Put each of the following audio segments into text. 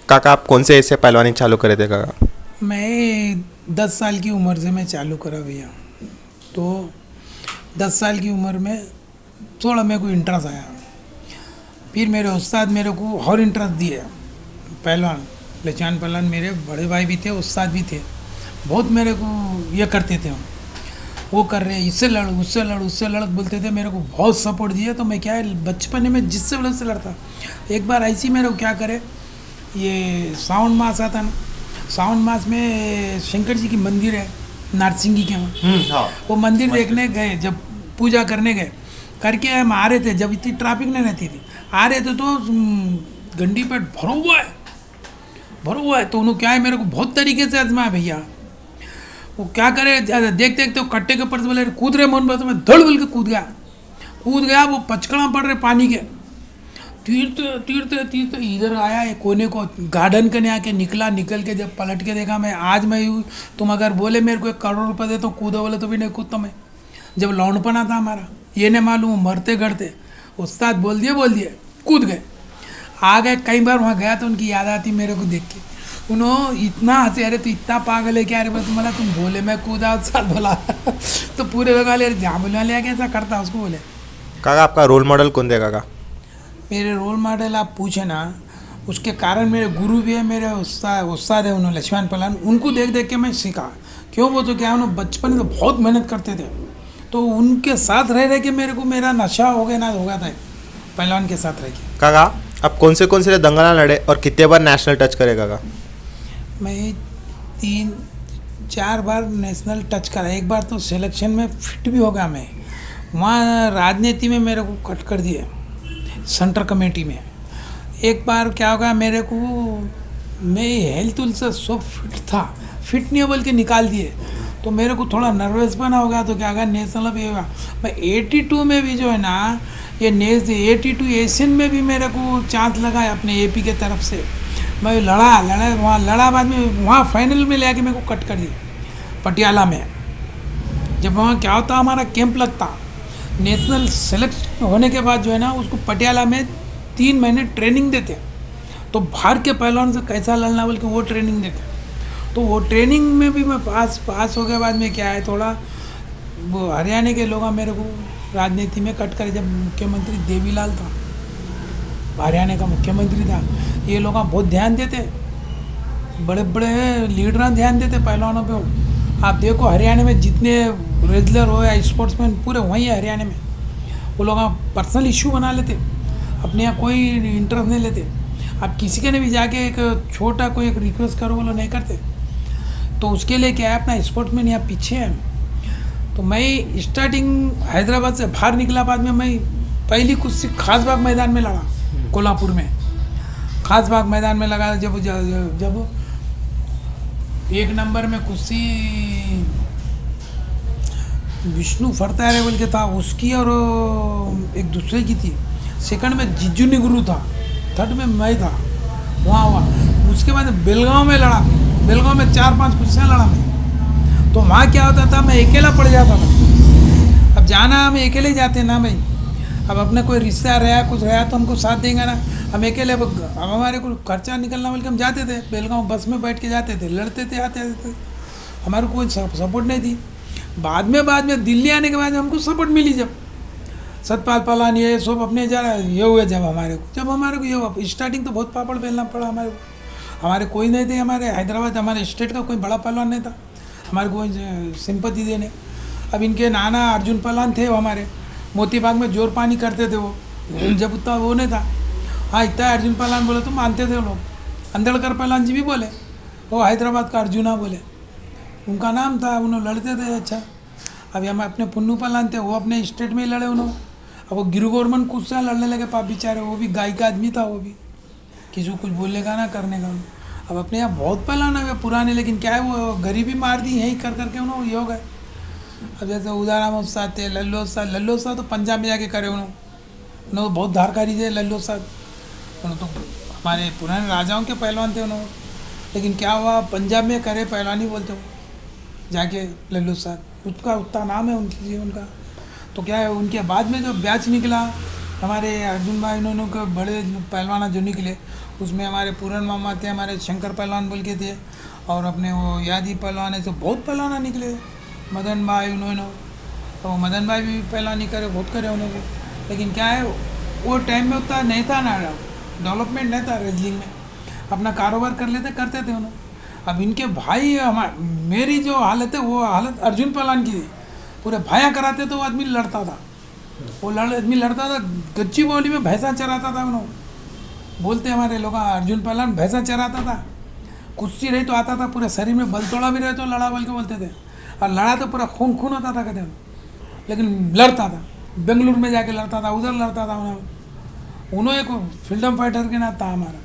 काका आप कौन से ऐसे पहलवानी चालू करे थे काका? मैं 10 साल की उम्र से मैं चालू करा भैया। तो 10 साल की उम्र में थोड़ा मेरे को इंटरेस्ट आया। फिर मेरे उस्ताद मेरे को और इंटरेस्ट दिए। पहलवान लचान पहलवान मेरे बड़े भाई भी थे, उस्ताद भी थे। बहुत मेरे को ये करते थे हम, वो कर रहे हैं, इससे लड़ उससे लड़ उससे लड़ बोलते थे। मेरे को बहुत सपोर्ट दिया। तो मैं क्या है बचपन में जिससे बोले उससे लड़ता। एक बार ऐसी मेरे को क्या करे, ये सावन मास आता ना, सावन मास में शंकर जी की मंदिर है नारसिंगी के वहाँ। हाँ। वो मंदिर देखने गए, जब पूजा करने गए करके हम आ रहे थे, जब इतनी ट्रैफिक नहीं रहती थी, आ रहे थे तो गंडी पेट भरा हुआ है, भरा हुआ है। तो उन्होंने क्या है मेरे को बहुत तरीके से आजमाया भैया। वो क्या करे, देखते देखते वो कट्टे के ऊपर से बोले कूद रहे मोहन, तो मैं धड़ बोल के कूद गया। वो पचकड़ा पड़ रहे पानी के, तीरते तीरते तीरते इधर आया एक कोने को, गार्डन के आके निकल के जब पलट के देखा मैं, आज मैं यूँ तुम अगर बोले मेरे को 1 करोड़ रुपए दे तो कूदो बोले तो भी नहीं कूदता मैं। जब लौंडपना था हमारा, ये नहीं मालूम मरते गड़ते, उस्ताद बोल दिए कूद गए, आ गए। कई बार वहाँ गया तो उनकी याद आती मेरे को देख के। उन्होंने इतना हंसे, अरे तो इतना पागल है क्या, अरे बस मला तुम बोले मैं कूदा, उस्ताद बोला तो पूरे लोग बोले जहाँ बोलने वाले कैसा करता उसको बोले। काका आपका रोल मॉडल कौन थे काका? मेरे रोल मॉडल आप पूछे ना, उसके कारण मेरे गुरु भी है, मेरे उस्ताद है उन्होंने लक्ष्मण पहलवान, उनको देख देख के मैं सीखा। क्यों वो तो क्या उन्होंने बचपन में तो बहुत मेहनत करते थे, तो उनके साथ रह के मेरे को मेरा नशा हो गया था पहलवान के साथ रह के। काका आप कौन से दंगल लड़े और कितने बार नेशनल टच करे काका? मैं 3-4 बार नेशनल टच करा। एक बार तो सिलेक्शन में फिट भी हो गया मैं। वहाँ राजनीति में मेरे को कट कर दिए, सेंटर कमेटी में। एक बार क्या होगा मेरे को, मैं हेल्थ से सब फिट था, फिट नहीं हो बोल के निकाल दिए। तो मेरे को थोड़ा नर्वस बना होगा, तो क्या होगा नेशनल भी होगा। मैं 82 में भी जो है ना, ये 82 एशियन में भी मेरे को चांस लगा है अपने एपी के तरफ से। मैं लड़ा बाद में वहाँ फाइनल में ले आके मेरे को कट कर दिया पटियाला में। जब वहाँ क्या होता हमारा कैंप लगता, नेशनल सेलेक्ट होने के बाद जो है ना, उसको पटियाला में 3 महीने ट्रेनिंग देते। तो बाहर के पहलवान से कैसा लड़ना बोल के वो ट्रेनिंग देते। तो वो ट्रेनिंग में भी मैं पास हो गए। बाद में क्या है, थोड़ा वो हरियाणा के लोग मेरे को राजनीति में कट कर, जब मुख्यमंत्री देवीलाल था, हरियाणा का मुख्यमंत्री था, ये लोग बहुत ध्यान देते, बड़े बड़े लीडर ध्यान देते पहलवानों पे। आप देखो हरियाणा में जितने रेसलर हो या स्पोर्ट्समैन पूरे वहीं है हरियाणा में। वो लोग पर्सनल इशू बना लेते, अपने यहाँ कोई इंटरेस्ट नहीं लेते। आप किसी के ने भी जाके एक छोटा कोई एक रिक्वेस्ट करो, वो लोग नहीं करते। तो उसके लिए क्या है, अपना स्पोर्ट्समैन यहाँ पीछे है। तो मैं स्टार्टिंग हैदराबाद से बाहर निकला, बाद में मैं पहली कुश्ती खासबाग मैदान में लगा, कोल्हापुर में खासबाग मैदान में लगा। जब 1 नंबर में कुश्ती विष्णु फरतारे बोल के था उसकी, और एक दूसरे की थी। सेकंड में जिज्जू निगुरु था, थर्ड में मैं था वहाँ। उसके बाद बेलगांव में लड़ा, बेलगांव में 4-5 कुश्तियाँ लड़ा मैं। तो वहाँ क्या होता था, मैं अकेला पड़ जाता था। अब जाना हम अकेले जाते ना भाई, अब अपने कोई रिश्ता रहा कुछ रहा तो हमको साथ देंगे ना, हम अकेले। अब हमारे को खर्चा निकलना बोल के हम जाते थे बेलगांव, बस में बैठ के जाते थे, लड़ते थे, आते थे। हमारे कोई सपोर्ट नहीं थी। बाद में दिल्ली आने के बाद हमको सपोर्ट मिली, जब सतपाल पहलवान ये सब अपने जा ये हुए, जब हमारे को ये हुआ। स्टार्टिंग तो बहुत पापड़ बेलना पड़ा हमारे को। हमारे कोई नहीं थे, हमारे हैदराबाद हमारे स्टेट का कोई बड़ा पहलवान नहीं था हमारे को सिंपत्ति देने। अब इनके नाना अर्जुन पहलवान थे, वो हमारे मोतीबाग में जोर पानी करते थे। वो जब उतना वो नहीं था, हाँ इतना अर्जुन पहलवान बोले तो मानते थे वो लोग। अंधड़कर पहलवान जी भी बोले, वो हैदराबाद का अर्जुना बोले, उनका नाम था, उन्होंने लड़ते थे अच्छा। अभी हम अपने पुन्नू पहलवान थे, वो अपने स्टेट में ही लड़े उन्होंने। अब वो गिरू गवर्नमेंट कुछ से लड़ने लगे पाप बेचारे, वो भी गाय का आदमी था, वो भी किसी को कुछ बोलने का ना करने का। अब अपने यहाँ बहुत पहलवान है पुराने, लेकिन क्या है वो गरीबी मार दी यही कर करके उन्होंने ये हो गए। अब जैसे उदाराम उस्ताद थे, लल्लू उस्ताद तो पंजाब में जाके करे उन्होंने तो बहुत धारकारी थे लल्लू उस्ताद। उन्होंने तो हमारे पुराने राजाओं के पहलवान थे उन्होंने, लेकिन क्या हुआ पंजाब में करे पहलवानी बोलते हो जाके लल्लू उस्ताद, उसका उतना नाम है उनकी उनका। तो क्या है उनके बाद में जो बैच निकला हमारे अर्जुन भाई इन्होंने के बड़े पहलवान जो निकले उसमें हमारे पूरन मामा थे, हमारे शंकर पहलवान बोल के थे, और अपने वो यादी पहलवान है, तो बहुत पहलवान निकले। मदन भाई उन्होंने, तो मदन भाई भी पहलवानी करे, बहुत करे उन्होंने। लेकिन क्या है, वो टाइम में उतना नहीं था ना, डेवलपमेंट नहीं था रेसलिंग में, अपना कारोबार कर लेते करते थे उन्होंने। अब इनके भाई मेरी जो हालत है वो हालत अर्जुन पहलवान की थी। पूरे भाया कराते तो वो आदमी लड़ता था, वो आदमी लड़ता था, गच्ची बोली में भैंसा चराता था उन्होंने। बोलते हमारे लोग अर्जुन पहलवान भैंसा चराता था, कुश्ती रही तो आता था, पूरे शरीर में बल तोड़ा भी रहे तो लड़ा बोल के बोलते थे, और लड़ा तो पूरा खून खून होता था कहते हैं। लेकिन लड़ता था, बेंगलुरु में जाके लड़ता था, उधर लड़ता था उन्होंने एक फ्रीडम फाइटर के नाम था हमारा।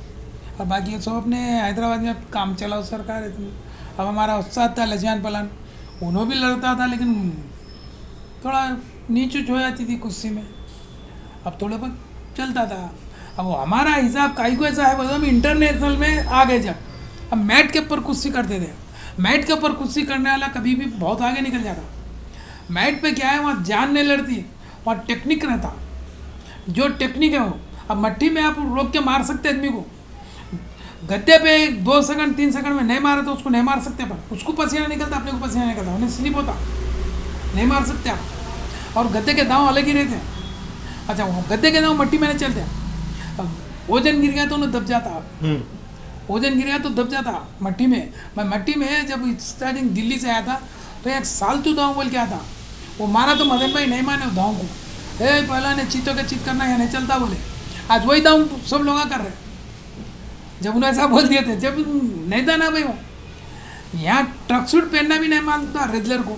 और बाकी सब अपने हैदराबाद में काम चलाओ सरकार है। अब हमारा उस्ताद था लजियान पहलवान, उन्होंने भी लड़ता था, लेकिन थोड़ा नीच हो जाती थी कुश्ती में, अब थोड़े बहुत चलता था। अब वो हमारा हिसाब काई को ऐसा है, बोलो हम इंटरनेशनल में आ गए जब, अब मैट के ऊपर कुश्ती करते थे। मैट के ऊपर कुश्ती करने वाला कभी भी बहुत आगे निकल जाता। मैट पे क्या है, वहाँ जान नहीं लड़ती, वहाँ टेक्निक रहता, जो टेक्निक है वो। अब मट्टी में आप रोक के मार सकते आदमी को, गद्दे पे 2 सेकंड 3 सेकंड में नहीं मारे तो उसको नहीं मार सकते, पर उसको पसीना निकलता, अपने को पसीना निकलता, उन्हें स्लिप होता, नहीं मार सकते आप। और गद्दे के दांव अलग ही रहते हैं। अच्छा, वो गद्दे के दांव मट्टी में नहीं चलते हैं। अब ओजन गिर गया तो उन्हें दब जाता, ओजन गिर गया तो दब जाता मट्टी में। मैं मट्टी में जब स्टार्टिंग दिल्ली से आया था तो एक सालतू दांव बोल के आया था, वो मारा तो मदन भाई नहीं माने दांव को, पहला ने चीतों के चीत करना या नहीं चलता बोले। आज वही दांव सब लोग कर रहे, जब उन्हें ऐसा बोल दिए थे, जब नहीं था ना भाई वो। यहाँ ट्रक सूट पहनना भी नहीं मानता रेगुलर को।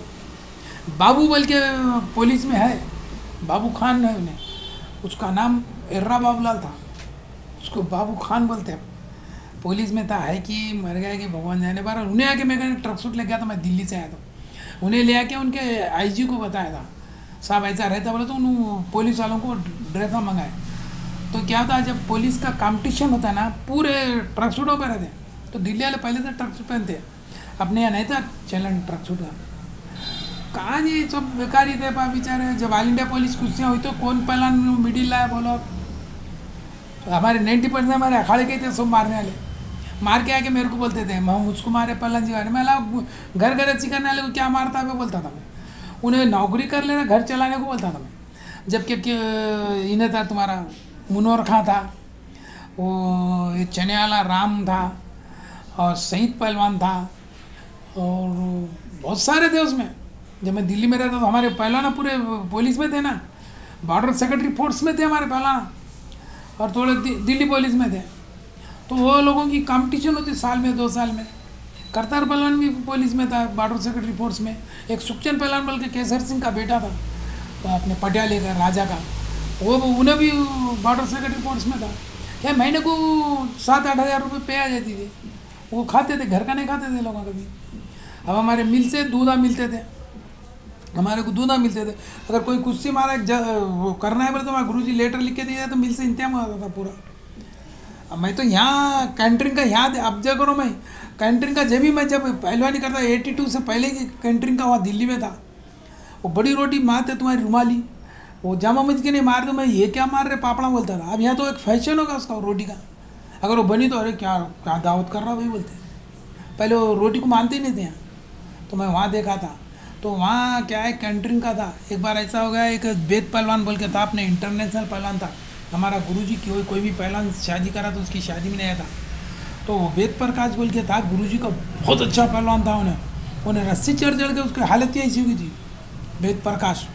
बाबू बोल के पुलिस में है, बाबू खान है उन्हें, उसका नाम एर्रा बाबूलाल था, उसको बाबू खान बोलते हैं। पुलिस में था, है कि मर गया कि भगवान जाने पर। उन्हें आके मैं ट्रक सूट ले गया था, मैं दिल्ली से आया था, उन्हें ले आके उनके आईजी को बताया था, साहब ऐसा रहता बोले, तो उन्होंने पुलिस वालों को ड्रेसा मंगाए। तो क्या था, जब पुलिस का कंपटीशन होता है ना, पूरे ट्रक सूटों पर रहते, तो दिल्ली वाले पहले से ट्रक सूट पहनते, अपने यहाँ नहीं था चलन ट्रक सूट का। कहाँ जी सब बेकार ही थे पा बेचारे। जब ऑल इंडिया पुलिस कुर्सियाँ हुई तो कौन पहलवान मिडिल लाया बोलो। तो हमारे 90% हमारे अखाड़े के थे सब मारने वाले, मार के आके मेरे को बोलते थे, मैं मुझको मारे पहलवान जी। मैं घर घर अच्छी करने वाले को क्या मारता है बोलता था मैं, उन्हें नौकरी कर लेना, घर चलाने को बोलता था मैं। जबकि इन्हें था तुम्हारा मुनोर खां था, वो चने वाला राम था, और शहीद पहलवान था, और बहुत सारे थे उसमें। जब मैं दिल्ली में रहता तो हमारे पहलवान पूरे पुलिस में थे ना, बॉर्डर सेक्रेटरी फोर्स में थे हमारे पहलवान, और थोड़े दिल्ली पुलिस में थे। तो वो लोगों की कंपटीशन होती साल में 2 साल में। करतार पहलवान भी पुलिस में था, बॉर्डर सेक्रेटरी फोर्स में। एक सुखचंद पहलवान बल्कि केसर सिंह का बेटा था, तो अपने पटियाले का राजा का, वो उन्हें भी बॉर्डर सेक्रेटरी फोर्स में था। क्या महीने को 7-8 हज़ार रुपये पे आ जाती थी, वो खाते थे, घर का नहीं खाते थे लोग कभी। अब हमारे मिल से दूधा मिलते थे, हमारे को दूधा मिलते थे। अगर कोई कुश्ती मारा वो करना है बोले तो हमारे गुरुजी लेटर लिख के दिया, तो मिल से इंतजाम होता था पूरा। अब मैं तो यहाँ कैंटरिंग का याद अब जब करो, मैं कैंटरिंग का मैं जब पहलवानी करता 82 से पहले की कैंटरिंग का वहाँ दिल्ली में था। वो बड़ी रोटी मार थे तुम्हारी रुमाली, वो जामा मस्जिद के नहीं मार दो, मैं ये क्या मार रहे पापड़ा बोलता था। अब यहाँ तो एक फैशन होगा उसका रोटी का, अगर वो बनी तो अरे क्या क्या दावत कर रहा भाई बोलते। पहले वो रोटी को मानते ही नहीं थे यहाँ, तो मैं वहाँ देखा था। तो वहाँ क्या है कैंटरिंग का था। एक बार ऐसा हो गया, एक वेद पहलवान बोल के था, अपने इंटरनेशनल पहलवान था हमारा गुरुजी की। कोई भी पहलवान शादी करा तो उसकी शादी में नहीं आया था, तो वेद प्रकाश बोल के था गुरुजी का, बहुत अच्छा पहलवान था। उन्हें रस्सी चढ़ के उसकी हालत ही ऐसी हुई थी, वेद प्रकाश।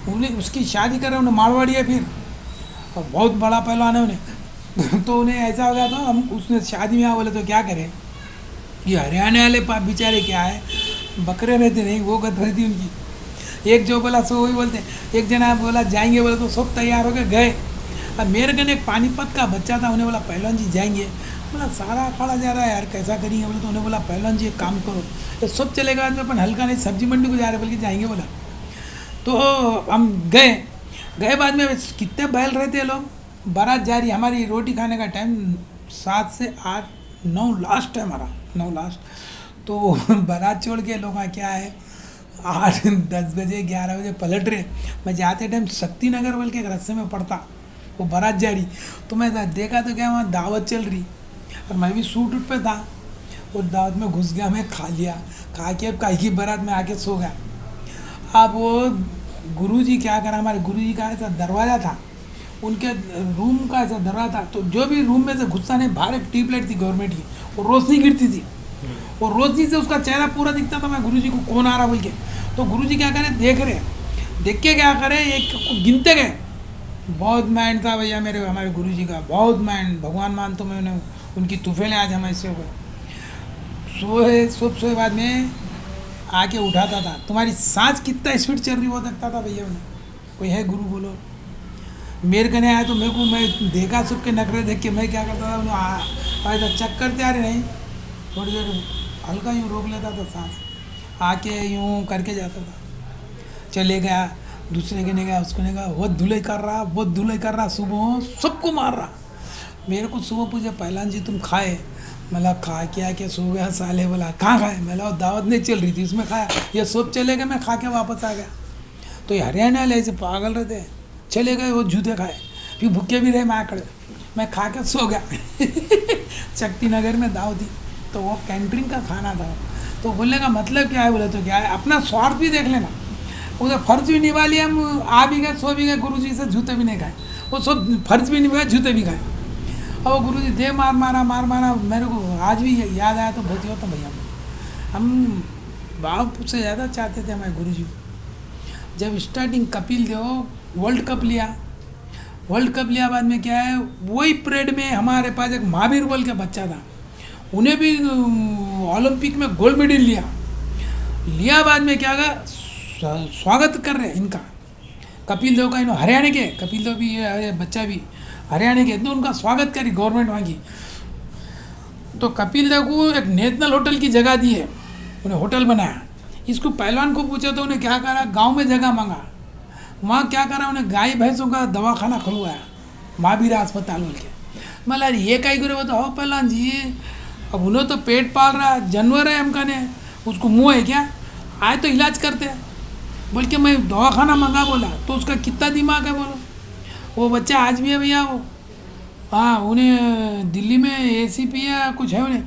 उन्हें उसकी शादी करे, उन्हें मारवाड़ी है फिर, और बहुत बड़ा पहलवान है उन्हें। तो उन्हें ऐसा हो गया था, हम उसने शादी में आ बोले तो क्या करें, ये हरियाणा वाले बेचारे क्या है, बकरे रहते नहीं, वो गत रहती उनकी। एक जो बोला सो वही बोलते, एक जना बोला जाएंगे बोले तो सब तैयार हो गए। अब मेरे कने एक पानीपत का बच्चा था, उन्हें बोला पहलवान जी जाएंगे। बोला सारा अखाड़ा जा रहा है यार, कैसा करेंगे बोले, तो उन्हें बोला पहलवान जी एक काम करो, तो सब चलेगा आज में अपन हल्का नहीं, सब्जी मंडी को जा रहे बल्कि जाएंगे बोला। तो हम गए बाद में कितने बैल रहते लोग, बारात जा रही, हमारी रोटी खाने का टाइम 7 से 8 9 लास्ट है हमारा, 9 लास्ट। तो बारात छोड़ के लोग क्या है, 8-10 बजे 11 बजे पलट रहे। मैं जाते टाइम शक्ति नगर बोल के एक रास्ते में पड़ता, वो बारात जा रही, तो मैं देखा तो क्या वहाँ दावत चल रही और मैं भी सूट उठ पे था। वो दावत में घुस गया, मैं खा लिया, खा के अब काई की बारात में आके सो गया। अब वो गुरुजी क्या करा, हमारे गुरुजी का ऐसा दरवाज़ा था, उनके रूम का ऐसा दरवाज़ा था, तो जो भी रूम में से घुसता नहीं, बाहर एक ट्यूबलाइट थी गवर्नमेंट की, वो रोशनी गिरती थी, और रोशनी से उसका चेहरा पूरा दिखता था। मैं गुरुजी को कौन आ रहा बोल के, तो गुरुजी क्या करें, देख रहे, देख के क्या करें, एक को गिनते गए। बहुत माइंड था भैया मेरे, हमारे गुरुजी का बहुत माइंड, भगवान मान तो मैं उन्हें, उनकी तूफेलें आज हम ऐसे हो गए। सोए बाद में आके उठाता था, तुम्हारी सांस कितना स्पीड चल रही वो देखता था भैया उन्हें, कोई है गुरु बोलो। मेरे कने आया तो मेरे को, मैं देखा सबके नखरे देख के मैं क्या करता था, उन्हें ऐसा चेक करते आ रहे नहीं, थोड़ी देर हल्का यूँ रोक लेता था सांस, आके यूँ करके जाता था, चले गया, दूसरे के नहीं गया, उसको नहीं गया, वो धुलाई कर रहा, वो धुलाई कर रहा, सुबह सबको मार रहा। मेरे को सुबह पूछे, पहलान जी तुम खाए? मतलब खा के आके सो गया साले। बोला कहाँ खाए? मतलब दावत नहीं चल रही थी उसमें खाया, ये सब चले गए, मैं खा के वापस आ गया। तो ये हरियाणा वाले ऐसे पागल रहते हैं, चले गए वो जूते खाए, फिर भूखे भी रहे मैं आकड़े, मैं खा के सो गया। शक्ति नगर में दावत थी, तो वो कैंटरिंग का खाना था। तो बोलने का मतलब क्या है, बोले तो क्या है, अपना स्वार्थ भी देख लेना, उधर फर्ज भी निभा लिया, हम आ भी गए, सो भी गए, गुरु जी से जूते भी नहीं खाए, वो सब फर्ज भी निभाए, जूते भी खाए। और वो गुरु जी दे मार मारा, मेरे को आज भी याद आया तो बहुत ही होता भैया। हम बाप से ज़्यादा चाहते थे हमारे गुरु जी। जब starting Kapil Dev world cup लिया, बाद में क्या है, वही परेड में हमारे पास एक महावीर बोल के बच्चा था, उन्हें भी ओलंपिक में गोल्ड मेडल लिया। बाद में क्या हुआ, स्वागत कर रहे हैं इनका, कपिल देव का, इन्होंने हरियाणा के, कपिल देव भी ये बच्चा भी हरियाणा के, तो उनका स्वागत करी गवर्नमेंट वहाँ की। तो कपिल देव को एक नेशनल होटल की जगह दी है, उन्हें होटल बनाया। इसको पहलवान को पूछा तो उन्हें क्या करा, गांव में जगह मांगा, वहाँ क्या करा, उन्हें गाय भैंसों का दवाखाना खुलवाया, महावीर अस्पताल बोल के। मतलब ये कई गुरु तो हो पहलवान जी, अब उन्हें तो पेट पाल रहा जानवर है, हम कहने उसको मुँह है क्या, आए तो इलाज करते हैं बोल के मैं दवाखाना मंगा बोला, तो उसका कितना दिमाग है बोलो। वो बच्चा आज भी है भैया वो, हाँ, उन्हें दिल्ली में ACP या कुछ है उन्हें,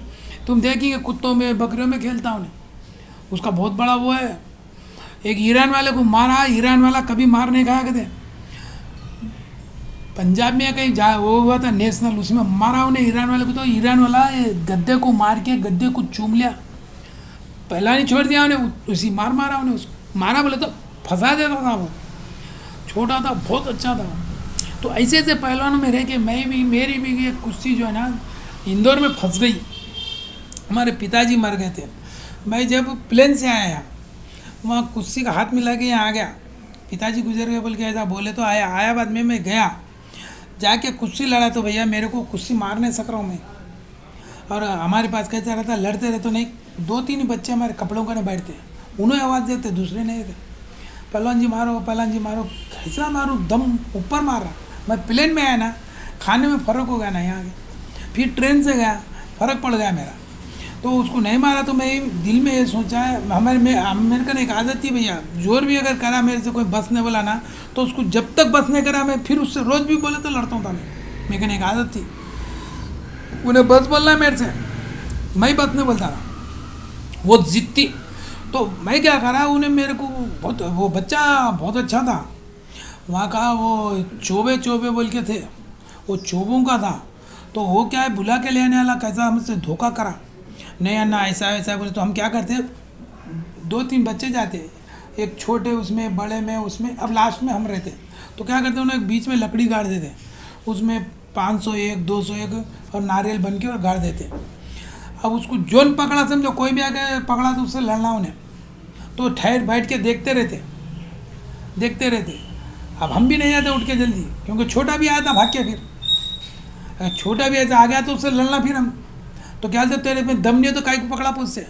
तुम देखेंगे कुत्तों में बकरियों में खेलता उन्हें, उसका बहुत बड़ा वो है। एक ईरान वाले को मारा, ईरान वाला कभी मार नहीं खाया कहते, पंजाब में कहीं जा वो हुआ था नेशनल, उसमें मारा उन्हें ईरान वाले को, तो ईरान वाला गद्दे को मार के गद्दे को चूम लिया, पहला नहीं छोड़ दिया उन्हें, उसी मारा उन्हें, उसको मारा बोले तो फंसा देता था वो, छोटा था बहुत अच्छा था। तो ऐसे ऐसे पहलवानों में रह के मेरी भी ये कुश्ती जो है ना इंदौर में फंस गई। हमारे पिताजी मर गए थे, मैं जब प्लेन से आया वहाँ कुश्ती का हाथ मिला के यहाँ आ गया, पिताजी गुजर गए बोल के ऐसा बोले तो आया बाद में मैं गया जाके कुश्ती लड़ा, तो भैया मेरे को कुश्ती मार नहीं सक रहा हूँ मैं, और हमारे पास कैसा रहता, लड़ते रहे तो नहीं, 2-3 बच्चे हमारे कपड़ों का नहीं बैठते, उन्हें आवाज़ देते, दूसरे नहीं देते, पहलवान जी मारो, कैसा मारूँ, दम ऊपर मार रहा। मैं प्लेन में आया ना, खाने में फ़र्क हो गया ना यहाँ के, फिर ट्रेन से गया, फ़र्क पड़ गया मेरा, तो उसको नहीं मारा। तो मैं दिल में ये सोचा है, मेरे को एक आदत थी भैया, जोर भी अगर करा मेरे से कोई बस ने बोला ना, तो उसको जब तक बस नहीं करा मैं फिर उससे रोज़ भी बोले तो लड़ता था मैं, मेरे को एक आदत थी, उन्हें बस बोलना है मेरे से, मैं बस नहीं बोलता था, वो जिद्दी। तो मैं क्या करा, उन्हें मेरे को बहुत, वो बच्चा बहुत अच्छा था वहाँ का, वो चोबे बोल के थे, वो चोबों का था, तो वो क्या है बुला के ले आने वाला, कैसा हमसे धोखा करा, नहीं अन्ना ऐसा बोले, तो हम क्या करते, 2-3 बच्चे जाते, एक छोटे उसमें, बड़े में उसमें, अब लास्ट में हम रहते, तो क्या करते उन्हें बीच में लकड़ी गाड़ देते, उसमें 501 201 और नारियल बन के और गाड़ देते। अब उसको जोन पकड़ा, समझो कोई भी आके पकड़ा तो उससे लड़ना उन्हें, तो ठहर बैठ के देखते रहते। अब हम भी नहीं आते उठ के जल्दी, क्योंकि छोटा भी आया था भाग के, फिर अगर छोटा भी ऐसा आ गया तो उससे लड़ना, फिर हम तो क्या बोलते तेरे में दम नहीं है तो काई को पकड़ा पूछते,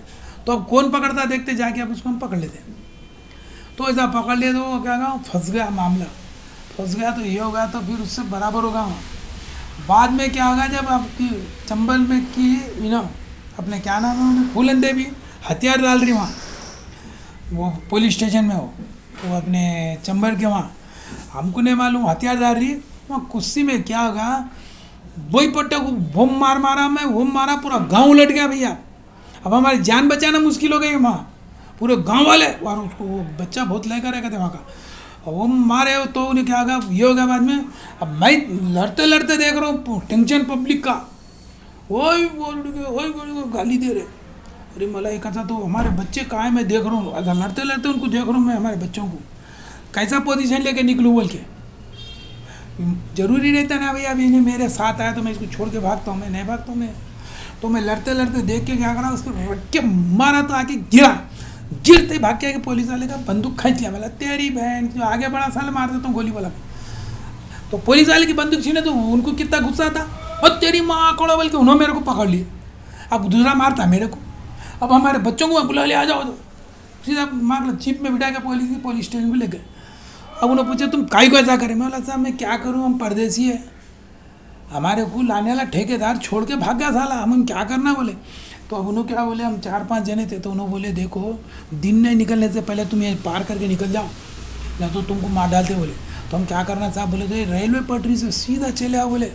तो अब कौन पकड़ता देखते जाके, अब उसको हम पकड़ लेते। तो ऐसा पकड़ लिया तो वो क्या कहा, फंस गया मामला, फंस गया तो ये होगा, तो फिर उससे बराबर होगा। बाद में क्या होगा, जब आपकी चंबल में की अपने क्या नाम है, फूलन देवी हथियार डाल रही वहाँ, वो पुलिस स्टेशन में हो, वो अपने चंबर के वहाँ, हमको नहीं मालूम हथियारदार रही वहाँ कुश्ती में क्या होगा, वही पट्टे को बम मारा मैं, वो मारा पूरा गांव उलट गया भैया। अब हमारी जान बचाना मुश्किल हो गई वहाँ, पूरे गांव वाले, और उसको वो बच्चा बहुत लेकर आया था वहाँ का, और वो मारे तो उन्हें क्या होगा, ये होगा बाद में। अब मैं लड़ते लड़ते देख रहा हूँ टेंशन पब्लिक का, वही बोल वही गाली दे रहे। अरे मला एक था तो हमारे बच्चे कहाँ है, मैं देख रहा हूँ, अगर लड़ते लड़ते उनको देख रहा हूँ मैं, हमारे बच्चों को कैसा पोजीशन लेके निकलूँ बोल के। जरूरी रहता ना भैया, अभी इन्हें मेरे साथ आया तो मैं इसको छोड़ के भागता हूँ, मैं नहीं भागता हूँ मैं। तो मैं लड़ते लड़ते देख के क्या करा, उसको रख के मारा तो आके गिरा, गिरते ही भाग के आके पुलिस वाले का बंदूक खींच लिया। बोला तेरी बहन जो आगे बड़ा साल मार देता हूँ गोली वाला। तो पुलिस वाले की बंदूक छीने तो उनको कितना गुस्सा था, और तेरी माँ कोड़ा बोल के उन्होंने मेरे को पकड़ लिया। अब दूसरा मारता मेरे को, अब हमारे बच्चों को बुला लिया, आ जाओ तो सीधा मार जीप में बिठा के पुलिस स्टेशन पर ले गए। अब उन्होंने पूछा तुम काई को ऐसा करें, मैं बोला साहब मैं क्या करूँ, हम परदेसी है, हमारे को लाने वाला ठेकेदार छोड़ के भाग गया साला, हम क्या करना बोले। तो अब उन्होंने क्या बोले, हम 4-5 जने थे, तो उन्होंने बोले देखो दिन नहीं निकलने से पहले तुम ये पार करके निकल जाओ, या तो तुमको मार डालते बोले। तो हम क्या करना साहब, बोले तो रेलवे पटरी से सीधा चले आओ बोले,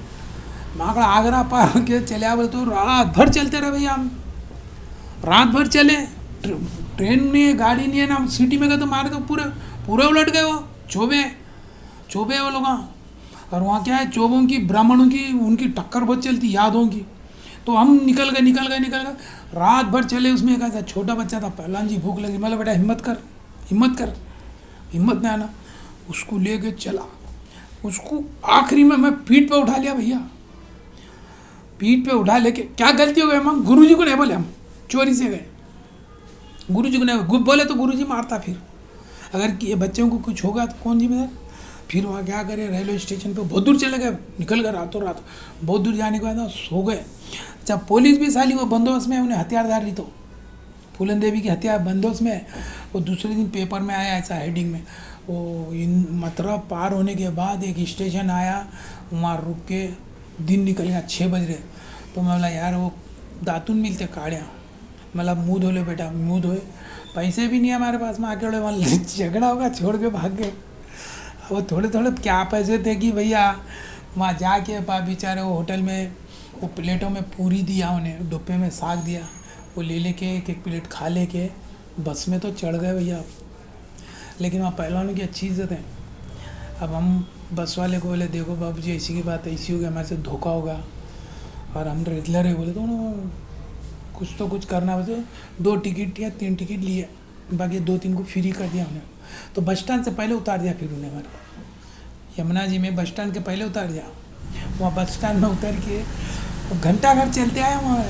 वहाँ आगरा पार के चले आओ बोले। तो रात भर चलते रहे भैया, हम रात भर चले, ट्रेन नहीं है, गाड़ी नहीं है ना, सिटी में गए तो मारे तो पूरे उलट गए वो चोबे वो लोग। और वहाँ क्या है, चोबों की ब्राह्मणों की उनकी टक्कर बहुत चलती, यादों की। तो हम निकल गए रात भर चले। उसमें एक ऐसा छोटा बच्चा था, पहलवान जी भूख लगी, मतलब बेटा हिम्मत नहीं आना, उसको ले के चला। उसको आखिरी में मैं पीठ पे उठा लिया भैया, पीठ पे उठा लेके। क्या गलती हो गई, हम गुरु जी को नहीं बोले, हम चोरी से गए, गुरु जी को नहीं बोले तो गुरु जी मारता। फिर अगर ये बच्चों को कुछ होगा तो कौन जिम्मेदार। फिर वहाँ क्या करे, रेलवे स्टेशन पे बहुत दूर चले गए, निकल गए रातों रात। बहुत दूर जाने के बाद सो गए। जब पुलिस भी साली वो बंदोबस्त में, उन्हें हथियारदार ली तो फूलन देवी की हथियार बंदोबस्त में है। वो दूसरे दिन पेपर में आया ऐसा हेडिंग में, वो मथुरा पार होने के बाद एक स्टेशन आया, वहाँ रुक के दिन निकल गया, 6 बज रहे। तो मैं बोला यार वो दातुन मिलते काढ़िया, मतलब मुँह धो ले बेटा, मुँह धोए, पैसे भी नहीं है हमारे पास में, आके बोले झगड़ा होगा, छोड़ के भाग गए। वो थोड़े क्या पैसे थे कि भैया वहाँ जाके बेचारे वो होटल में वो प्लेटों में पूरी दिया, उन्हें डुब्बे में साग दिया, वो ले लेके एक प्लेट खा लेके बस में तो चढ़ गए भैया। लेकिन वहाँ पहलवानों की अच्छी इज्जत है। अब हम बस वाले को बोले देखो बाबू जी ऐसी की बात ऐसी होगी, हमारे से धोखा होगा और हम रेगुलर है बोले, तो उन्होंने कुछ तो कुछ करना, वैसे 2 टिकट या 3 टिकट लिए, बाकी 2-3 को फ्री कर दिया उन्हें। तो बस स्टैंड से पहले उतार दिया, फिर उन्हें हमारे को यमुना जी में बस स्टैंड के पहले उतार दिया। वहाँ बस स्टैंड में उतर के घंटा घर चलते आए वहाँ।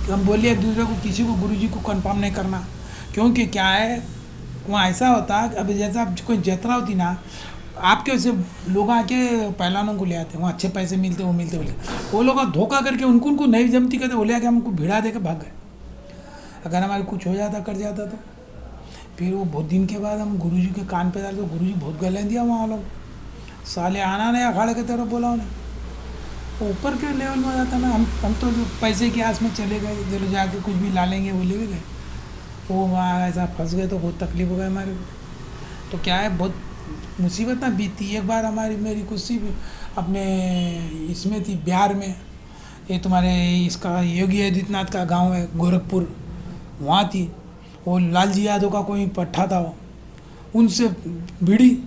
तो हम बोलिए एक दूसरे को, किसी को गुरुजी को कंफर्म नहीं करना, क्योंकि क्या है वहाँ ऐसा होता है, अभी जैसा कोई यात्रा होती ना, आपके वैसे लोग आके पहलवानों को ले आते हैं, वहाँ अच्छे पैसे मिलते, वो मिलते बोले, वो लोग धोखा करके उनको नहीं जमती करते, वो ले आके हमको भिड़ा दे के भाग गए। अगर हमारे कुछ हो जाता, कर जाता तो फिर वो बहुत दिन के बाद हम गुरुजी के कान पे डाल, तो गुरुजी बहुत गले दिया वहाँ लोग, साले आना नहीं अखाड़े की तरफ बोला उन्हें। तो ऊपर के लेवल में जाता ना, हम तो पैसे की आस में चले गए, चलो जाके कुछ भी ला लेंगे वो ले गए, तो वहाँ ऐसा फंस गए तो बहुत तकलीफ हो गई हमारे को। तो क्या है, बहुत मुसीबत ना बीती। एक बार मेरी कुश्ती अपने इसमें थी, बिहार में, ये तुम्हारे इसका योगी आदित्यनाथ का गांव है गोरखपुर, वहाँ थी। वो लालजी यादव का कोई पट्टा था, वो उनसे भिड़ी।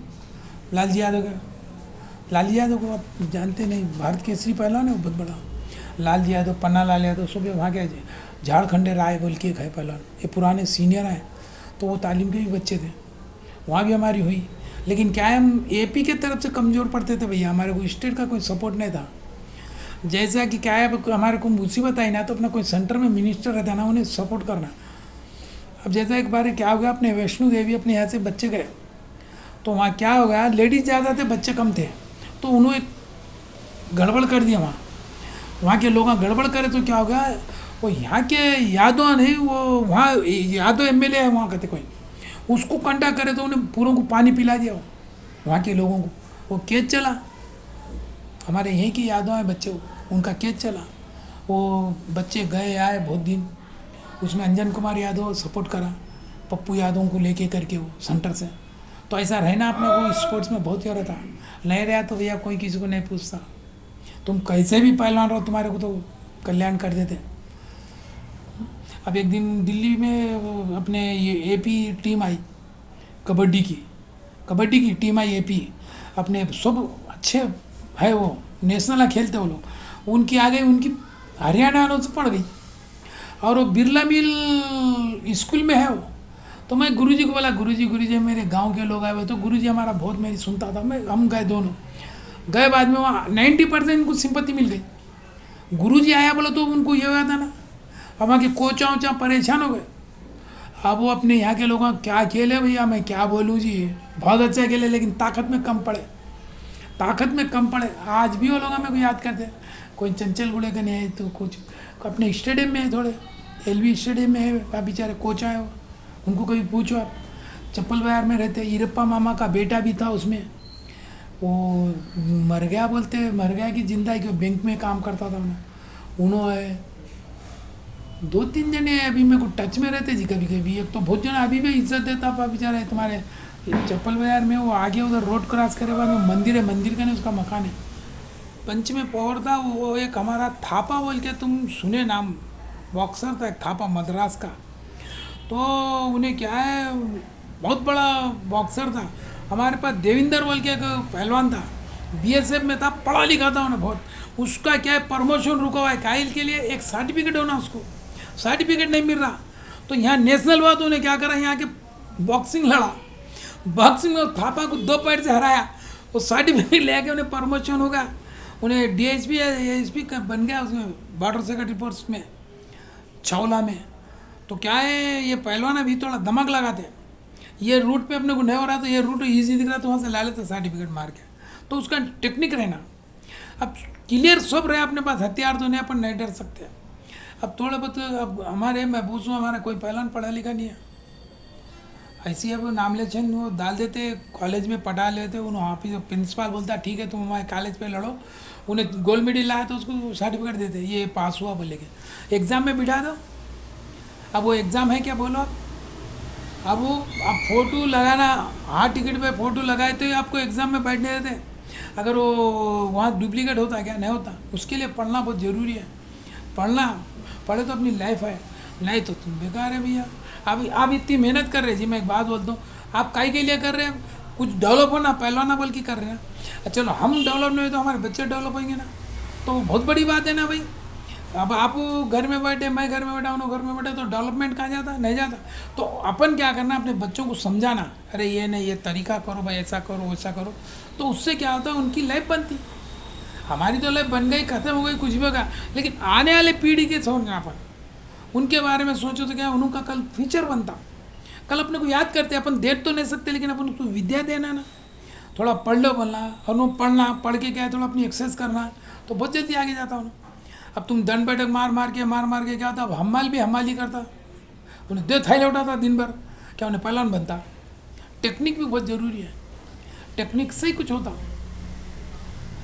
लालजी यादव को आप जानते नहीं, भारत केसरी पहलवान है बहुत बड़ा। लालजी यादव, पन्ना लाल यादव, सब वहाँ के झारखंडे राय बोल के एक है पहलवान, ये पुराने सीनियर हैं, तो वो तालीम के भी बच्चे थे, वहाँ भी हमारी हुई। लेकिन क्या है, हम एपी के तरफ से कमज़ोर पड़ते थे भैया, हमारे को स्टेट का कोई सपोर्ट नहीं था। जैसा कि क्या है, हमारे को मुसीबत आई ना, तो अपना कोई सेंटर में मिनिस्टर रहता ना, उन्हें सपोर्ट करना। अब जैसा एक बार क्या हो गया, अपने वैष्णो देवी अपने यहाँ से बच्चे गए, तो वहाँ क्या हो गया, लेडीज़ ज़्यादा थे, बच्चे कम थे, तो उन्होंने गड़बड़ कर दिया। वहाँ के लोग गड़बड़ करे तो क्या होगा, वो यहाँ के यादव नहीं, वो वहाँ यादव एमएलए है वहाँ कहते कोई, उसको कंटा करे तो उन्हें पूरों को पानी पिला दिया वहाँ के लोगों को। वो केस चला, हमारे यहीं के यादव हैं बच्चे, उनका केस चला। वो बच्चे गए आए बहुत दिन, उसमें अंजन कुमार यादव सपोर्ट करा, पप्पू यादव को लेके करके वो सेंटर से। तो ऐसा रहना अपने को स्पोर्ट्स में बहुत ही रहता, नहीं रहा तो भैया कोई किसी को नहीं पूछता, तुम कैसे भी पहलवान रहो तुम्हारे को तो कल्याण कर देते। अब एक दिन दिल्ली में वो अपने ये एपी टीम आई, कबड्डी की टीम आई एपी, अपने सब अच्छे है वो नेशनल खेलते वो लोग, उनकी आ गई, उनकी हरियाणा वालों से पड़ गई, और वो बिरला मिल स्कूल में है वो। तो मैं गुरुजी को बोला, गुरुजी मेरे गांव के लोग आए हुए, तो गुरुजी हमारा बहुत मेरी सुनता था, हम गए दोनों गए, बाद में वहाँ 90% उनको सिंपत्ति मिल गई। गुरुजी आया बोला तो उनको ये हुआ था ना, अब वहाँ के कोचा वोचा परेशान हो गए। अब वो अपने यहाँ के लोगों क्या खेले भैया, मैं क्या बोलूँ जी, बहुत अच्छा खेले लेकिन ताकत में कम पड़े। आज भी वो लोग हमें को याद करते, कोई चंचल गुड़े का नहीं है तो कुछ अपने स्टेडियम में है, थोड़े एलवी स्टेडियम में है बेचारे कोच आए हो, उनको कभी पूछो आप। चप्पल बाजार में रहते, ईरप्पा मामा का बेटा भी था उसमें, वो मर गया कि जिंदा है कि वो बैंक में काम करता था उन्होंने 2-3 जने अभी मेरे को टच में रहते जी कभी कभी। एक तो बहुत जना अभी भी इज्जत देता पा बेचारा तुम्हारे चप्पल बाजार में, वो आगे उधर रोड क्रॉस करे बाद में मंदिर है, मंदिर का नहीं उसका मकान है, पंच में पावर था वो। एक हमारा थापा बोल के तुम सुने नाम, बॉक्सर था एक थापा मद्रास का, तो उन्हें क्या है बहुत बड़ा बॉक्सर था। हमारे पास देविंदर बोल के एक पहलवान था, बीएसएफ में था, पढ़ा लिखा था उन्हें बहुत, उसका क्या है प्रमोशन रुका हुआ है काइल के लिए, एक सर्टिफिकेट होना, उसको सर्टिफिकेट नहीं मिल रहा। तो यहाँ नेशनल हुआ तो उन्हें क्या करा, यहाँ के बॉक्सिंग लड़ा, बॉक्सिंग में थापा को 2 पॉइंट से हराया, वो सर्टिफिकेट ले आके उन्हें प्रमोशन होगा, उन्हें डीएसपी एएसपी बन गया उसमें बॉर्डर सेक्रेटरी फोर्स में छावला में। तो क्या है ये पहलवान अभी थोड़ा दमक लगाते, ये रूट पे अपने को नहीं हो रहा तो ये रूट ईजी दिख रहा तो वहाँ से ला लेते सर्टिफिकेट मार के, तो उसका टेक्निक रहना। अब क्लियर सब रहे अपने पास, हथियार तो नहीं, अपन नहीं डर सकते। अब थोड़ा बहुत अब हमारे मैं पूछूँ, हमारा कोई पहलवान पढ़ा लिखा नहीं है, ऐसी अब नामलेशन वो डाल देते, कॉलेज में पढ़ा लेते, उन्हें वहाँ पे प्रिंसिपल बोलता ठीक है तुम हमारे कॉलेज पे लड़ो, उन्हें गोल्ड मेडल लाया तो उसको सर्टिफिकेट देते, ये पास हुआ बोले के, एग्ज़ाम में बिठा दो। अब वो एग्ज़ाम है क्या बोलो अब वो आप फ़ोटो लगाना, हाँ टिकट पे फ़ोटो लगाए तो ही आपको एग्ज़ाम में बैठने देते, अगर वो वहाँ डुप्लीकेट होता क्या, नहीं होता। उसके लिए पढ़ना बहुत ज़रूरी है, पढ़े तो अपनी लाइफ है, नहीं तो तुम बेकार है भैया। आप इतनी मेहनत कर रहे जी, मैं एक बात बोलता हूँ, आप काहे के लिए कर रहे हैं, कुछ डेवलप होना, पहलवाना बल्कि कर रहे हैं। चलो हम डेवलप नहीं हुए तो हमारे बच्चे डेवलप होंगे ना, तो बहुत बड़ी बात है ना भाई। अब आप घर में बैठे, मैं घर में बैठा हूँ, घर में बैठे, तो डेवलपमेंट कहाँ जाता, नहीं जाता। तो अपन क्या करना, अपने बच्चों को समझाना, अरे ये नहीं ये तरीका करो भाई, ऐसा करो वैसा करो, तो उससे क्या होता है उनकी लाइफ बनती। हमारी तो लाइफ बन गई, ख़त्म हो गई, कुछ भी होगा, लेकिन आने वाले पीढ़ी के सोचना अपन, उनके बारे में सोचो तो क्या उनका कल फ्यूचर बनता। कल अपने को याद करते, अपन देख तो नहीं सकते लेकिन अपन उसको विद्या देना ना, थोड़ा पढ़ लो बोलना, और वो पढ़ना, पढ़ के क्या है थोड़ा अपनी एक्सरसाइज करना, तो बहुत जल्दी आगे जाता हूँ। अब तुम दंड बैठक मार मार के क्या होता, अब हमाल ही करता, उन्हें दे थाई लौटाता दिन भर, क्या उन्हें पहलवान बनता। टेक्निक भी बहुत ज़रूरी है, टेक्निक से ही कुछ होता।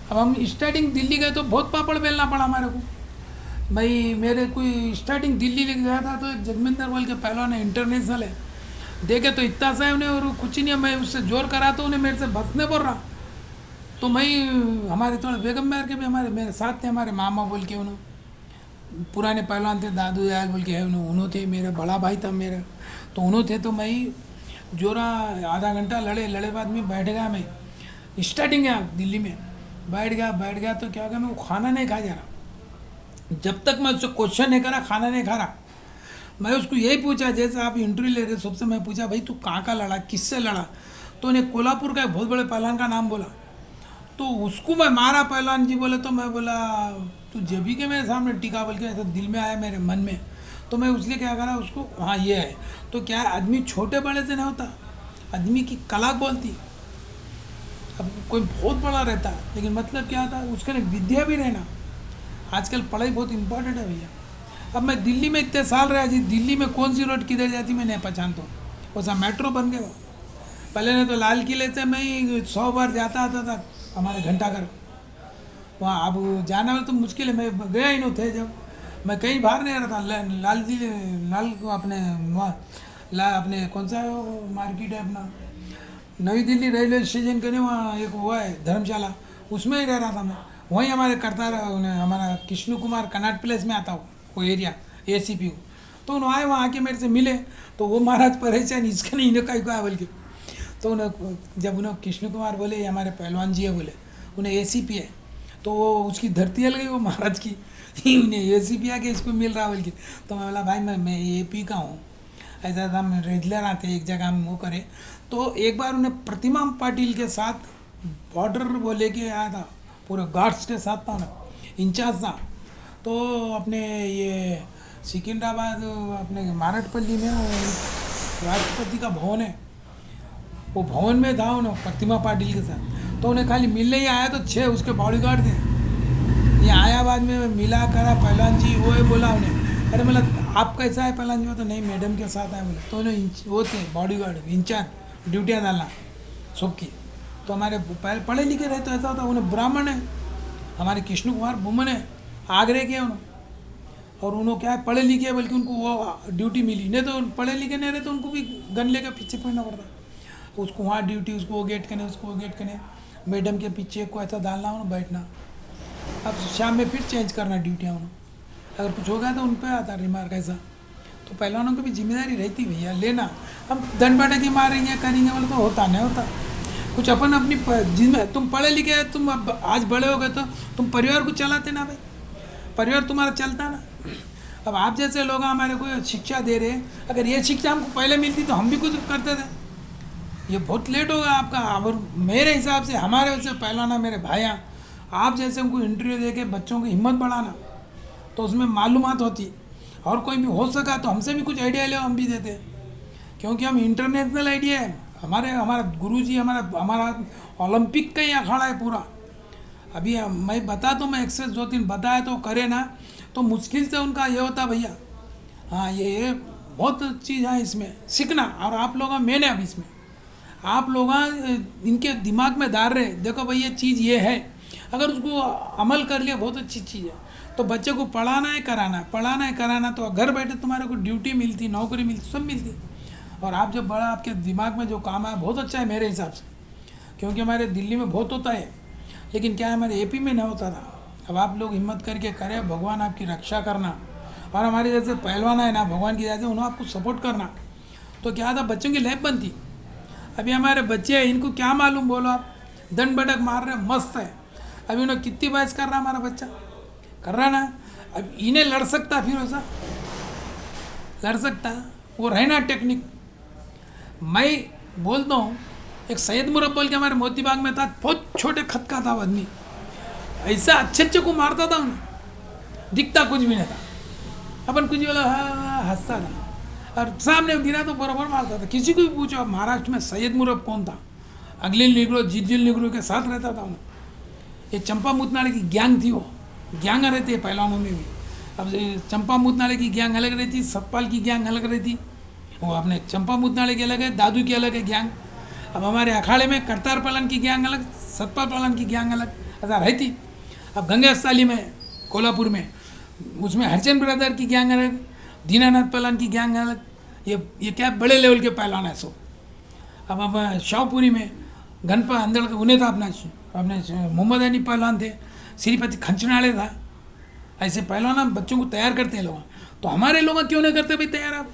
अब हम स्टार्टिंग दिल्ली गए तो बहुत पापड़ बेलना पड़ा हमारे को भाई। मेरे कोई स्टार्टिंग दिल्ली लेके गया था तो एक जगमिंदर बोल के पहलवान है, इंटरनेशनल है, देखे तो इतना सा है उन्हें, और कुछ ही नहीं, मैं उससे जोर करा तो उन्हें मेरे से बचने पड़ रहा। तो मैं हमारे थोड़े बेगम मेहर के भी मेरे साथ थे, हमारे मामा बोल के उन्होंने पुराने पहलवान थे, दादू दयाल बोल के है उन्होंने थे, मेरा बड़ा भाई था मेरा, तो उन्होंने थे। तो मैं जोरा आधा घंटा लड़े बाद में बैठ गया, मैं स्टार्टिंग है दिल्ली में बैठ गया तो क्या हो गया, मैं वो खाना नहीं खा जा रहा, जब तक मैं उससे क्वेश्चन नहीं करा खाना नहीं खा रहा। मैं उसको यही पूछा, जैसे आप इंटरव्यू ले रहे सबसे, मैं पूछा भाई तू कहाँ का लड़ा, किससे लड़ा, तो उन्हें कोल्हापुर का एक बहुत बड़े पहलवान का नाम बोला, तो उसको मैं मारा पहलवान जी बोले, तो मैं बोला तू जब भी के मेरे सामने टीका बोल के ऐसा दिल में आया मेरे मन में, तो मैं उसलिए क्या करा उसको, हाँ ये है। तो क्या है आदमी छोटे बड़े से नहीं होता, आदमी की कला बोलती। अब कोई बहुत बड़ा रहता है लेकिन मतलब क्या होता है उसके लिए विद्या भी रहना। आजकल पढ़ाई बहुत इंपॉर्टेंट है भैया। अब मैं दिल्ली में इतने साल रहा जी, दिल्ली में कौन सी रोड किधर जाती मैं नहीं पहचानता हूँ, वो सब मेट्रो बन गया। पहले ने तो लाल किले से मैं 100 बार जाता आता था हमारे घंटाघर वहाँ, अब जाना तो मुश्किल है, मैं गया ही नहीं थे, जब मैं कहीं बाहर नहीं रहता, लाल को अपने वहाँ ला अपने कौन सा मार्केट है अपना नई दिल्ली रेलवे स्टेशन के नहीं वहाँ एक वो है धर्मशाला, उसमें ही रह रहा था मैं। वहीं हमारे करता रहा हमारा कृष्ण कुमार कनाट प्लेस में आता वो एरिया ACPU। तो उन्होंने आए वहाँ आके मेरे से मिले, तो वो महाराज परेशान इसका नहीं इन्हें कहीं कहा बोल के। तो उन्हें जब उन्हें कृष्ण कुमार बोले ये हमारे पहलवान जी है बोले, उन्हें ACP है, तो वो उसकी धरती हल गई वो महाराज की उन्हें ACP आके इसको मिल रहा बोल के। तो मैं बोला भाई मैं AP का हूँ, ऐसा था हम रेगुलर आते एक जगह हम वो करें। तो एक बार उन्हें प्रतिमा पाटिल के साथ बॉर्डर वो लेके आया था, पूरे गार्ड्स के साथ था ना, इंचार्ज था। तो अपने ये सिकंदराबाद अपने मारटपल्ली में वो राष्ट्रपति का भवन है, वो भवन में था उन्हें प्रतिमा पाटिल के साथ। तो उन्हें खाली मिलने ही आया तो 6 उसके बॉडीगार्ड थे। ये आया बाद में मिला करा पहलवान जी वो है बोला उन्हें, अरे मतलब आप कैसा है पहलवान जी, तो नहीं मैडम के साथ आए बोले। तो उन्हें वो थे बॉडीगार्ड इंचार्ज ड्यूटियाँ डालना सबकी। तो हमारे पढ़े लिखे रहे तो ऐसा होता, उन्हें ब्राह्मण है हमारे कृष्ण कुमार बुमन है आगरे के उन्होंने, और उन्होंने क्या है पढ़े लिखे बल्कि उनको वो ड्यूटी मिली, नहीं तो पढ़े लिखे नहीं रहे तो उनको भी गन लेकर पीछे पड़ना पड़ता। उसको वहाँ ड्यूटी, उसको वो गेट करने, उसको वो गेट करने, मैडम के पीछे को ऐसा डालना उन्हें बैठना, अब शाम में फिर चेंज करना ड्यूटियाँ उन्होंने। अगर कुछ हो गया तो उन पर आता रिमार्क ऐसा। तो पहलवानों की भी जिम्मेदारी रहती भैया लेना। हम दंड बैठक ही मारेंगे करेंगे मतलब तो होता नहीं होता कुछ। अपन अपनी जिम्मे तुम पढ़े लिखे हैं, तुम अब आज बड़े हो गए तो तुम परिवार को चलाते ना भाई, परिवार तुम्हारा चलता ना। अब आप जैसे लोग हमारे को शिक्षा दे रहे हैं, अगर ये शिक्षा हमको पहले मिलती तो हम भी कुछ करते थे। ये बहुत लेट होगा आपका। और मेरे हिसाब से हमारे वैसे पहलवाना मेरे भाइयाँ आप जैसे उनको इंटरव्यू दे के बच्चों की हिम्मत बढ़ाना, तो उसमें मालूमात होती। और कोई भी हो सका तो हमसे भी कुछ आइडिया ले हम भी देते, क्योंकि हम इंटरनेशनल आइडिया है हमारा गुरुजी हमारा ओलंपिक का ही अखाड़ा है पूरा। अभी मैं बता तो मैं एक्सेस 2-3 बताया तो करे ना तो मुश्किल से उनका ये होता भैया। हाँ ये बहुत चीज़ है इसमें सीखना, और आप लोग मेन है अब इसमें। आप लोग इनके दिमाग में डाल रहे देखो भाई ये चीज़ ये है, अगर उसको अमल कर लिया बहुत अच्छी चीज़ है। तो बच्चे को पढ़ाना है कराना, तो घर बैठे तुम्हारे को ड्यूटी मिलती, नौकरी मिलती, सब मिलती। और आप जब बड़ा आपके दिमाग में जो काम है बहुत अच्छा है मेरे हिसाब से, क्योंकि हमारे दिल्ली में बहुत होता है, लेकिन क्या है हमारे AP में नहीं होता था। अब आप लोग हिम्मत करके करें, भगवान आपकी रक्षा करना, और हमारे जैसे पहलवान है ना भगवान की जैसे उन्हें आपको सपोर्ट करना। तो क्या था बच्चों की लैब बनती। अभी हमारे बच्चे हैं इनको क्या मालूम, बोलो आप दंड बैठक मार रहे मस्त है। अभी उन्हें कितनी बहस कर रहा हमारा बच्चा कर रहा ना, अब इन्हें लड़ सकता, फिर ऐसा लड़ सकता वो रहना टेक्निक। मैं बोलता हूँ एक सैयद मुरब्बल के हमारे मोती बाग में था, बहुत छोटे खत का था आदमी, ऐसा अच्छे को मारता था उन्हें, दिखता कुछ भी नहीं था, अपन कुछ बोला हंसता था, और सामने गिरा तो बराबर मारता था। किसी को भी पूछो महाराष्ट्र में सैयद मुरब कौन था, अगलिल निगरो जिजिल निगरो के साथ रहता था उन्हें। ये चंपा मूतनाले की गैंग थी, वो गैंग रहती है पहलवानों में भी। अब चंपा मूतनाले की गैंग अलग रहती, सतपाल की गैंग अलग रहती, वो अपने चंपा मूतनाले की अलग है, दादू की अलग है गैंग। अब हमारे अखाड़े में करतार पालन की गैंग अलग, सतपाल पालन की गैंग अलग ऐसा रहती। अब गंगा स्थाली में कोल्हापुर में उसमें हरचंद ब्रदर की गैंग अलग, दीनानाथ पालन की गैंग अलग। ये क्या बड़े लेवल के पहलवान है सब। अब शाहपुरी में गणपा अंदर उन्हें था अपने मोहम्मद अली पहलवान थे, श्रीपति खंचनाड़े था, ऐसे पहलवान बच्चों को तैयार करते हैं लोग। तो हमारे लोग क्यों नहीं करते भाई तैयार? आप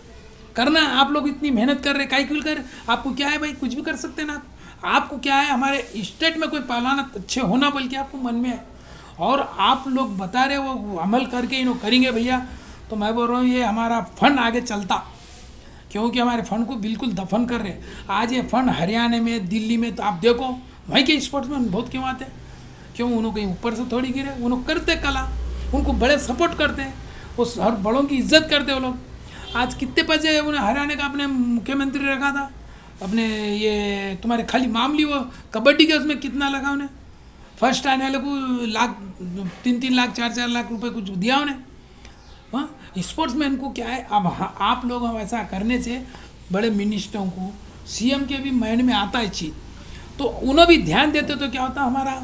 करना, आप लोग इतनी मेहनत कर रहे काहे क्यों कर? आपको क्या है भाई, कुछ भी कर सकते हैं ना। आपको क्या है, हमारे स्टेट में कोई पहलवान अच्छे होना बल्कि आपको मन में है, और आप लोग बता रहे वो अमल करके इन्हों करेंगे भैया। तो मैं बोल रहा हूँ ये हमारा फंड आगे चलता, क्योंकि हमारे फंड को बिल्कुल दफन कर रहे हैं। आज ये फंड हरियाणा में दिल्ली में तो आप देखो वहीं के स्पोर्ट्समैन बहुत क्यों आते, क्यों उन्होंने कहीं ऊपर से थोड़ी गिरे, उन्होंने करते कला, उनको बड़े सपोर्ट करते हैं, वो हर बड़ों की इज्जत करते वो लोग। आज कितने पैसे उन्हें हरियाणा का अपने मुख्यमंत्री रखा था, अपने ये तुम्हारे खाली मामली वो कबड्डी के उसमें कितना लगा उन्हें, फर्स्ट आने वाले को लाख 3-3 लाख 4-4 लाख रुपए कुछ दिया उन्हें। हाँ स्पोर्ट्समैन को क्या है, अब आप लोग हम ऐसा करने से बड़े मिनिस्टरों को CM के भी माइंड में आता है चीज़, तो उन्हें भी ध्यान देते तो क्या होता हमारा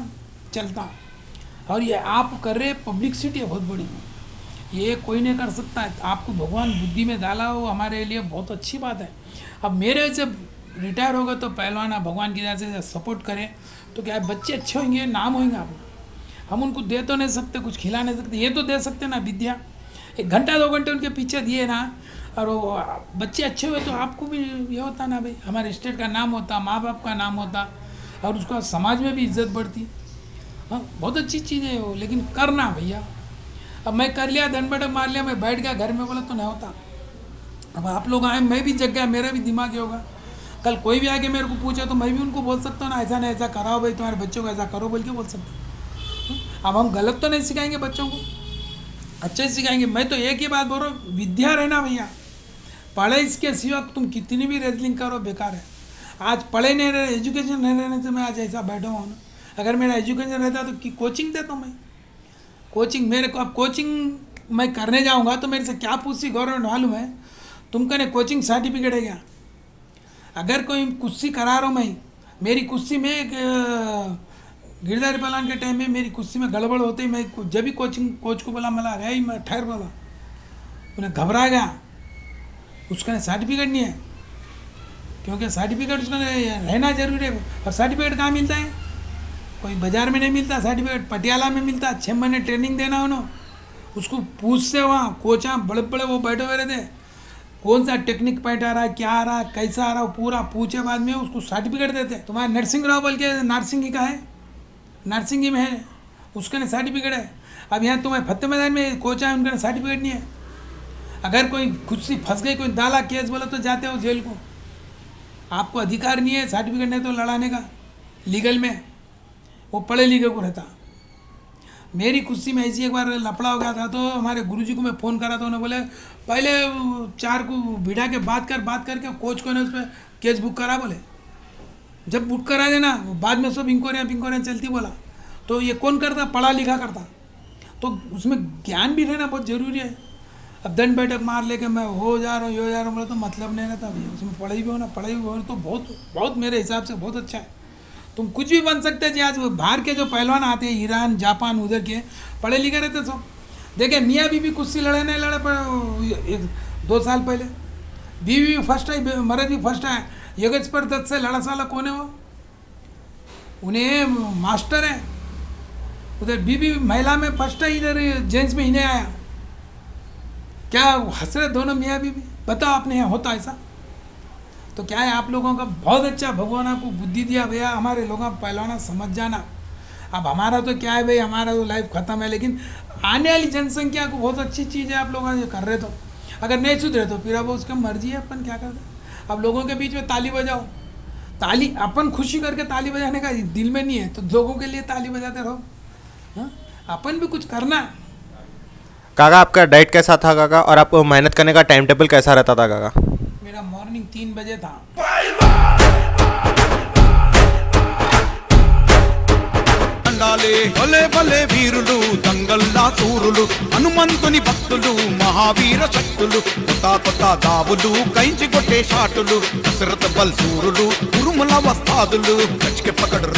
चलता। और ये आप कर रहे पब्लिसिटी है बहुत बड़ी, ये कोई नहीं कर सकता है। आपको भगवान बुद्धि में डाला हो हमारे लिए बहुत अच्छी बात है। अब मेरे जब रिटायर होगा तो पहलवान आप भगवान की दया से सपोर्ट करें तो क्या है, बच्चे अच्छे होंगे, नाम होंगे अपना। हम उनको दे तो नहीं सकते, कुछ खिला नहीं सकते, ये तो दे सकते ना विद्या। 1 घंटा 2 घंटे उनके पीछे दिए ना और वो बच्चे अच्छे हुए तो आपको भी ये होता ना भाई, हमारे स्टेट का नाम होता, माँ बाप का नाम होता और उसका समाज में भी इज्जत बढ़ती। हाँ, बहुत अच्छी चीज़ है वो, लेकिन करना भैया। अब मैं कर लिया, दंड बैठक मार लिया, मैं बैठ गया घर में, बोला तो नहीं होता। अब आप लोग आए, मैं भी जग गया, मेरा भी दिमाग ही होगा। कल कोई भी आके मेरे को पूछे तो मैं भी उनको बोल सकता हूँ ना, ऐसा नहीं ऐसा कराओ भाई, तुम्हारे बच्चों को ऐसा करो बोल के बोल सकता हूँ। अब हम गलत तो नहीं सिखाएंगे बच्चों को, अच्छे से सिखाएंगे। मैं तो एक ही बात बोल रहा हूँ, विद्या रहना भैया। पढ़े इसके सिवा तुम कितनी भी रेसलिंग करो बेकार है। आज पढ़े नहीं रहे, एजुकेशन नहीं रहने से मैं आज ऐसा बैठा हूँ ना। अगर मेरा एजुकेशन रहता तो कोचिंग देता हूँ मैं। कोचिंग मेरे को, अब कोचिंग मैं करने जाऊँगा तो मेरे से क्या पूछती गवर्नमेंट मालूम है? तुम कहने कोचिंग सर्टिफिकेट है क्या? अगर कोई कुश्ती करा रहा हूँ मैं, मेरी कुश्ती में एक गिरधारी पहलवान के टाइम में मेरी कुश्ती में गड़बड़ होती, मैं जब भी कोचिंग कोच को बोला मला रही, मैं ठहर बोला, उन्हें घबरा गया। उसका सर्टिफिकेट नहीं है, क्योंकि सर्टिफिकेट उसका रहना जरूरी है। और सर्टिफिकेट कहाँ मिलता है? कोई बाजार में नहीं मिलता सर्टिफिकेट, पटियाला में मिलता। 6 महीने ट्रेनिंग देना उन्होंने, उसको पूछते वहाँ कोचा बड़े बड़े वो बैठे हुए रहते, कौन सा टेक्निक पैट आ रहा है, क्या आ रहा है, कैसा आ रहा है, पूरा पूछे बाद में उसको सर्टिफिकेट देते। तुम्हारा नरसिंह राव बोल के नरसिंह का है, नरसिंह में है, उसका सर्टिफिकेट है। अब यहाँ तुम्हारे फतेह मैदान में कोचा है, उनका सर्टिफिकेट नहीं है। अगर कोई कुश्ती फंस गई, कोई डाला केस बोला तो जाते हो जेल को। आपको अधिकार नहीं है, सर्टिफिकेट नहीं तो लड़ाने का लीगल में, वो पढ़े लिखे को रहता। मेरी कुश्ती में ऐसी एक बार लफड़ा हो गया था तो हमारे गुरुजी को मैं फ़ोन करा तो उन्होंने बोले पहले 4 को भिड़ा के बात करके कोच को ने उस पर केस बुक करा। बोले जब बुक करा देना बाद में सब इंक्वायरियाँ चलती। बोला तो ये कौन करता? पढ़ा लिखा करता। तो उसमें ज्ञान भी रहना बहुत ज़रूरी है। अब दंड बैठक मार लेके मैं हो जा रहा हूँ बोला तो मतलब नहीं रहता भैया। उसमें पढ़ाई भी होना, पढ़ाई भी हो तो बहुत मेरे हिसाब से बहुत अच्छा है। तुम कुछ भी बन सकते जी। आज बाहर के जो पहलवान आते हैं, ईरान जापान उधर के पढ़े लिखे रहते सब। देखिए मियाँ बीवी कुश्ती लड़े नहीं लड़े, पर 2 साल पहले बीवी फर्स्ट आई, मर्द भी फर्स्ट आया। योगेश्वर दत्त से लड़ा साला कौन है वो? उन्हें मास्टर है उधर। बीवी महिला में फर्स्ट है, इधर जेंट्स में इन्हें आया। क्या हंस रहे दोनों मियाँ बीवी? बताओ आपने यहाँ होता ऐसा? तो क्या है, आप लोगों का बहुत अच्छा, भगवान आपको बुद्धि दिया भैया। हमारे लोगों का पहलवाना समझ जाना। अब हमारा तो क्या है भाई, हमारा तो लाइफ ख़त्म है, लेकिन आने वाली जनसंख्या को बहुत अच्छी चीज़ है आप लोग ये कर रहे। तो अगर नहीं सुधरे तो फिर अब उसका मर्जी है, अपन क्या करते। अब लोगों के बीच में ताली बजाओ, ताली अपन खुशी करके ताली बजाने का दिल में नहीं है तो लोगों के लिए ताली बजाते रहो। हाँ, अपन भी कुछ करना। काका आपका डाइट कैसा था काका, और आप मेहनत करने का टाइम टेबल कैसा रहता था काका? मेरा मॉर्निंग 3 बजे था। భలే భలే వీరులు దంగల్లా సూరులు హనుమంతుని భక్తులు మహావీర శక్తులు కొత్త కొత్త దావులు కైంచి కొట్టే షాటులు దశరథ బల్ సూరులు ఉరుముల వస్తాదులు కచ్కే పకడ్